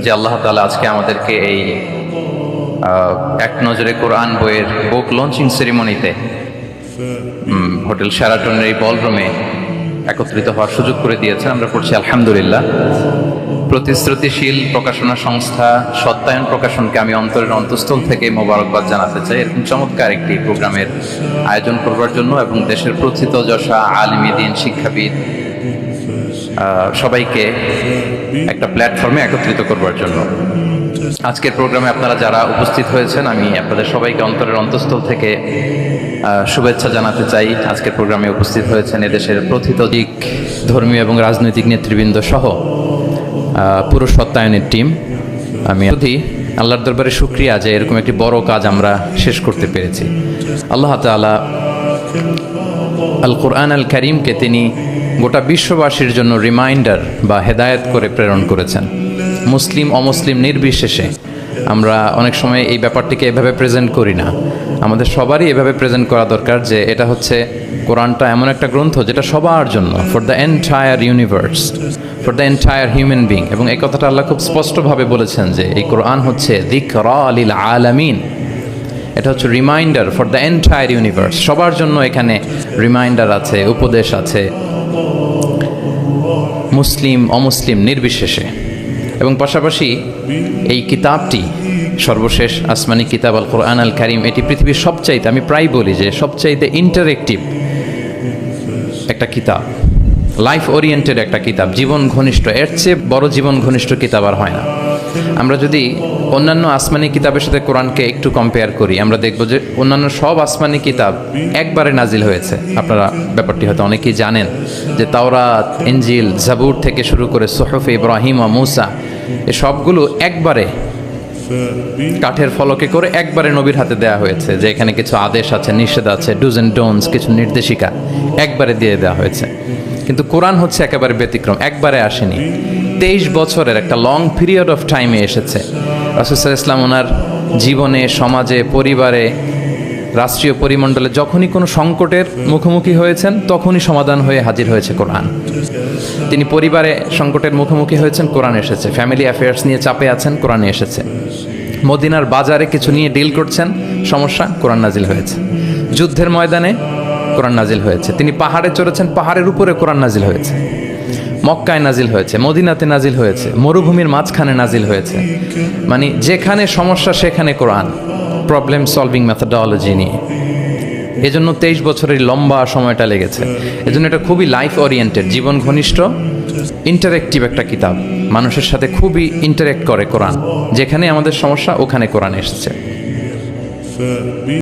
যে আল্লাহ তাআলা আজকে আমাদেরকে এই এক নজরে কোরআন বইয়ের বুক লঞ্চিং সেরিমনিতে হোটেল শেরাটনের এই বলরুমে একত্রিত হওয়ার সুযোগ করে দিয়েছেন। আমরা পড়ছি আলহামদুলিল্লাহ। প্রতিশ্রুতিশীল প্রকাশনা সংস্থা সত্যায়ন প্রকাশনকে আমি অন্তরের অন্তঃস্থল থেকে মোবারকবাদ জানাতে চাই এরকম চমৎকার একটি প্রোগ্রামের আয়োজন করবার জন্য এবং দেশের প্রথিত যশা আলিম দ্বীন শিক্ষাবিদ সবাইকে একটা প্ল্যাটফর্মে একত্রিত করবার জন্য। আজকের প্রোগ্রামে আপনারা যারা উপস্থিত হয়েছেন আমি আপনাদের সবাইকে অন্তরের অন্তঃস্থল থেকে শুভেচ্ছা জানাতে চাই। আজকের প্রোগ্রামে উপস্থিত হয়েছেন এদেশের প্রথিত দিক ধর্মীয় এবং রাজনৈতিক নেতৃবৃন্দ সহ পুরো সত্যায়নের টিম। আমি আল্লাহর দরবারে শুকরিয়া যে এরকম একটি বড় কাজ আমরা শেষ করতে পেরেছি। আল্লাহ তাআলা আল কোরআন আল কারীমকে তিনি গোটা বিশ্ববাসীর জন্য রিমাইন্ডার বা হেদায়েত করে প্রেরণ করেছেন। মুসলিম অমুসলিম নির্বিশেষে আমরা অনেক সময় এই ব্যাপারটিকে এভাবে প্রেজেন্ট করি না। আমাদের সবারই এভাবে প্রেজেন্ট করা দরকার যে এটা হচ্ছে কোরআনটা এমন একটা গ্রন্থ যেটা সবার জন্য, for the entire universe, for the entire human being. এবং এই কথাটা আল্লাহ খুব স্পষ্টভাবে বলেছেন যে এই কোরআন হচ্ছে যিকরা লিল আলামিন, এটা হচ্ছে reminder for the entire universe. সবার জন্য এখানে রিমাইন্ডার আছে, উপদেশ আছে, মুসলিম অমুসলিম নির্বিশেষে। এবং পাশাপাশি এই কিতাবটি সর্বশেষ আসমানি কিতাব আল কোরআন আল কারীম, এটি পৃথিবীর সবচাইতে, আমি প্রায় বলি যে সবচাইতে ইন্টারেক্টিভ একটা কিতাব, লাইফ ওরিয়েন্টেড একটা কিতাব, জীবন ঘনিষ্ঠ। এর চেয়ে বড় জীবন ঘনিষ্ঠ কিতাব আর হয় না। আমরা যদি অন্যান্য আসমানি কিতাবের সাথে কোরআনকে একটু কম্পেয়ার করি, আমরা দেখব যে অন্যান্য সব আসমানি কিতাব একবারে নাজিল হয়েছে। আপনারা ব্যাপারটি হয়তো অনেকেই জানেন যে তাওরাত, ইনজিল, জাবুর থেকে শুরু করে সুহুফ ইব্রাহিম ও মূসা, এ সবগুলো একবারে কাঠের ফলকে করে একবারে নবীর হাতে দেওয়া হয়েছে, যে এখানে কিছু আদেশ আছে, নিষেধ আছে, ডুজ এন্ড ডোন্টস, কিছু নির্দেশিকা একবারে দিয়ে দেওয়া হয়েছে। কিন্তু কোরআন হচ্ছে একেবারে ব্যতিক্রম, একবারে আসেনি। 23 বছরের একটা লং পিরিয়ড অফ টাইমে এসেছে। রাসূল সাল্লাল্লাহু আলাইহি ওয়াসাল্লাম ওনার জীবনে, সমাজে, পরিবারে, রাষ্ট্রীয় পরিমণ্ডলে যখনই কোনো সংকটের মুখোমুখি হয়েছেন তখনই সমাধান হয়ে হাজির হয়েছে কোরআন। তিনি পরিবারে সংকটের মুখোমুখি হয়েছেন, কোরআন এসেছে। ফ্যামিলি অ্যাফেয়ার্স নিয়ে চাপে আছেন, কোরআনে এসেছে। মদিনার বাজারে কিছু নিয়ে ডিল করছেন, সমস্যা, কোরআন নাজিল হয়েছে। যুদ্ধের ময়দানে কোরআন নাজিল হয়েছে। তিনি পাহাড়ে চড়েছেন, পাহাড়ের উপরে কোরআন নাজিল হয়েছে। মক্কায় নাজিল হয়েছে, মদিনাতে নাজিল হয়েছে, মরুভূমির মাঝখানে নাজিল হয়েছে। মানে যেখানে সমস্যা সেখানে কোরআন, প্রবলেম সলভিং মেথডোলজি নিয়ে। এজন্য 23 বছরের লম্বা সময়টা লেগেছে। এজন্য এটা খুবই লাইফ ওরিয়েন্টেড, জীবন ঘনিষ্ঠ, ইন্টারেক্টিভ একটা কিতাব। মানুষের সাথে খুবই ইন্টারেক্ট করে কোরআন। যেখানে আমাদের সমস্যা ওখানে কোরআন এসেছে।